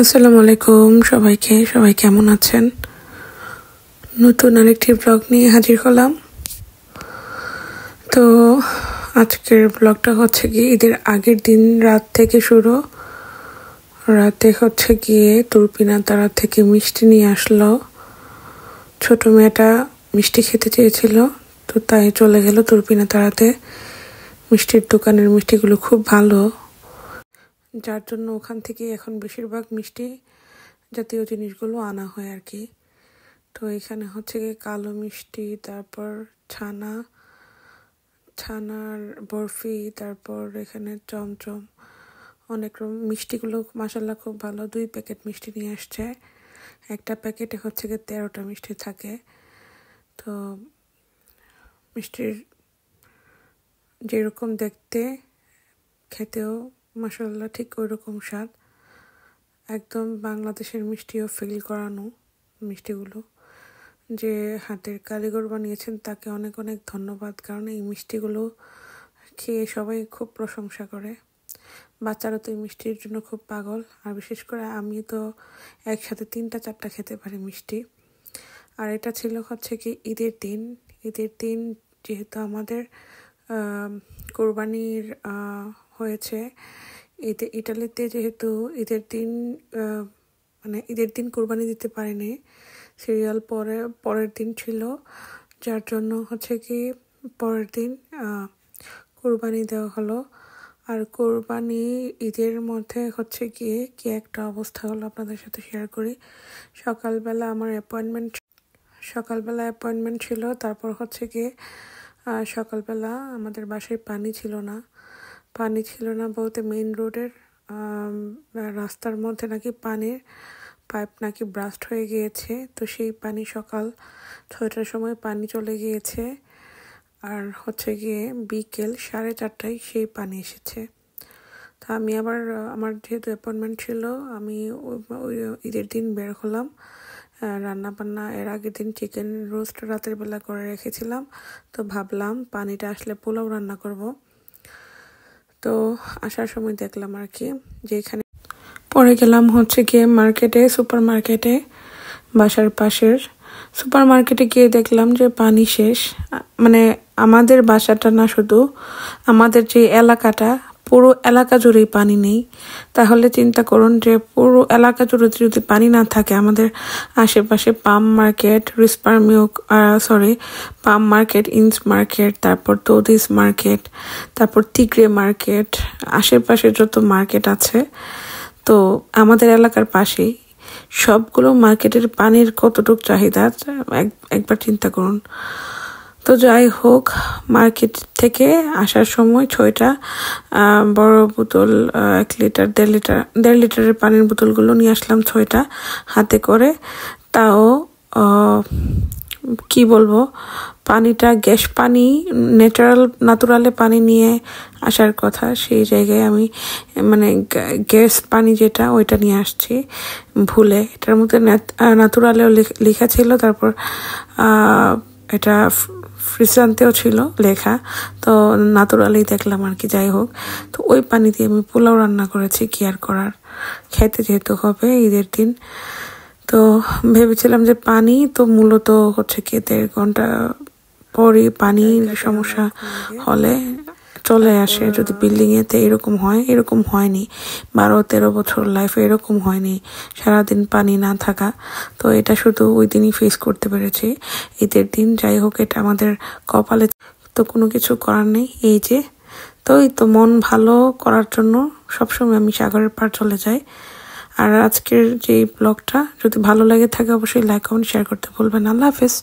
আসসালামু আলাইকুম সবাই কেমন আছেন? নতুন আরেকটি ব্লগ নিয়ে হাজির হলাম। তো আজকের ব্লগটা হচ্ছে কি ঈদের আগের দিন রাত থেকে শুরু। রাতে হচ্ছে গিয়ে তুরপিনা তারা থেকে মিষ্টি নিয়ে আসলো। ছোট মেয়েটা মিষ্টি খেতে চেয়েছিল, তো তাই চলে গেল তুরপিনা তারাতে। মিষ্টির দোকানের মিষ্টিগুলো খুব ভালো, যার জন্য ওখান থেকে এখন বেশিরভাগ মিষ্টি জাতীয় জিনিসগুলো আনা হয় আর কি। তো এখানে হচ্ছে গিয়ে কালো মিষ্টি, তারপর ছানার বরফি, তারপর এখানে চমচম, অনেক রকম মিষ্টিগুলো মাশাআল্লাহ খুব ভালো। 2 প্যাকেট মিষ্টি নিয়ে আসছে। একটা প্যাকেটে হচ্ছে গিয়ে 13টা মিষ্টি থাকে। তো মিষ্টির যেরকম দেখতে, খেতেও মাশাআল্লাহ ঠিক ওই রকম স্বাদ। একদম বাংলাদেশের মিষ্টিও ফিল করানো মিষ্টিগুলো। যে হাতের কারিগর বানিয়েছেন তাকে অনেক অনেক ধন্যবাদ, কারণ এই মিষ্টিগুলো খেয়ে সবাই খুব প্রশংসা করে। বাচ্চারা তো এই মিষ্টির জন্য খুব পাগল, আর বিশেষ করে আমি তো একসাথে 3-4টা খেতে পারি মিষ্টি। আর এটা ছিল হচ্ছে কি ঈদের দিন যেহেতু আমাদের কোরবানির হয়েছে ইটালিতে, যেহেতু ঈদের দিন কোরবানি দিতে পারেনি, সিরিয়াল পরের দিন ছিল, যার জন্য হচ্ছে কি পরের দিন কোরবানি দেওয়া হলো। আর কোরবানি ঈদের মধ্যে হচ্ছে গিয়ে কি একটা অবস্থা হলো আপনাদের সাথে শেয়ার করি। সকালবেলা অ্যাপয়েন্টমেন্ট ছিল। তারপর হচ্ছে গিয়ে সকালবেলা আমাদের বাসায় পানি ছিল না বলতে মেইন রোডের রাস্তার মধ্যে নাকি পানির পাইপ নাকি ব্রাস্ট হয়ে গিয়েছে। তো সেই পানি সকাল 6টার সময় পানি চলে গিয়েছে, আর হচ্ছে গিয়ে বিকেল 4:30টায় সেই পানি এসেছে। তো আমি আবার আমার যেহেতু অ্যাপয়েন্টমেন্ট ছিল, আমি ওই ঈদের দিন বের হলাম। রান্না বান্না এর আগের দিন চিকেন রোস্ট রাতের বেলা করে রেখেছিলাম, তো ভাবলাম পানিটা আসলে পোলাও রান্না করব। তো আসার সময় দেখলাম আর কি যে এখানে পরে গেলাম হচ্ছে গিয়ে সুপার মার্কেটে, বাসার পাশের সুপার মার্কেটে গিয়ে দেখলাম যে পানি শেষ। মানে আমাদের বাসাটা না, শুধু আমাদের যে এলাকাটা, পুরো এলাকা জুড়েই পানি নেই। তাহলে চিন্তা করুন যে পুরো এলাকা জুড়ে যদি পানি না থাকে, আমাদের আশেপাশে পাম মার্কেট, ইন্স মার্কেট, তারপর তৌদিস মার্কেট, তারপর তিগরে মার্কেট, আশেপাশে যত মার্কেট আছে, তো আমাদের এলাকার পাশেই সবগুলো মার্কেটের পানির কতটুকু চাহিদা একবার চিন্তা করুন। তো যাই হোক, মার্কেট থেকে আসার সময় 6টা বড় বোতল, 1 লিটার 1.5 লিটারের পানির বোতলগুলো নিয়ে আসলাম 6টা হাতে করে। তাও কি বলবো, পানিটা গ্যাস পানি, ন্যাচারালে পানি নিয়ে আসার কথা, সেই জায়গায় আমি গ্যাস পানি যেটা ওইটা নিয়ে আসছি ভুলে। এটার মধ্যে ন্যাচারালেও লেখা ছিল, তারপর এটা ফ্রিসান্তেও ছিল লেখা, তো ন্যাচারালেই দেখলাম আর কি। যাই হোক, তো ওই পানি দিয়ে আমি পোলাও রান্না করেছি, কি আর করার, খেতে যেহেতু হবে ঈদের দিন। তো ভেবেছিলাম যে পানি তো মূলত হচ্ছে কি 1.5 ঘন্টা পরই পানির সমস্যা হলে চলে আসে। যদি বিল্ডিং এতে এরকম হয়, এরকম হয়নি 12-13 বছর লাইফে, এরকম হয়নি সারাদিন পানি না থাকা। তো এটা শুধু ওই দিনই ফেস করতে পেরেছি ঈদের দিন। যাই হোক, এটা আমাদের কপালে, তো কোনো কিছু করার নেই। এই তো মন ভালো করার জন্য সবসময় আমি সাগরের পাড় চলে যাই। আর আজকের যে ব্লগটা যদি ভালো লাগে থাকে, অবশ্যই লাইক কমেন্ট শেয়ার করতে ভুলবেন না। আল্লাহ হাফেজ।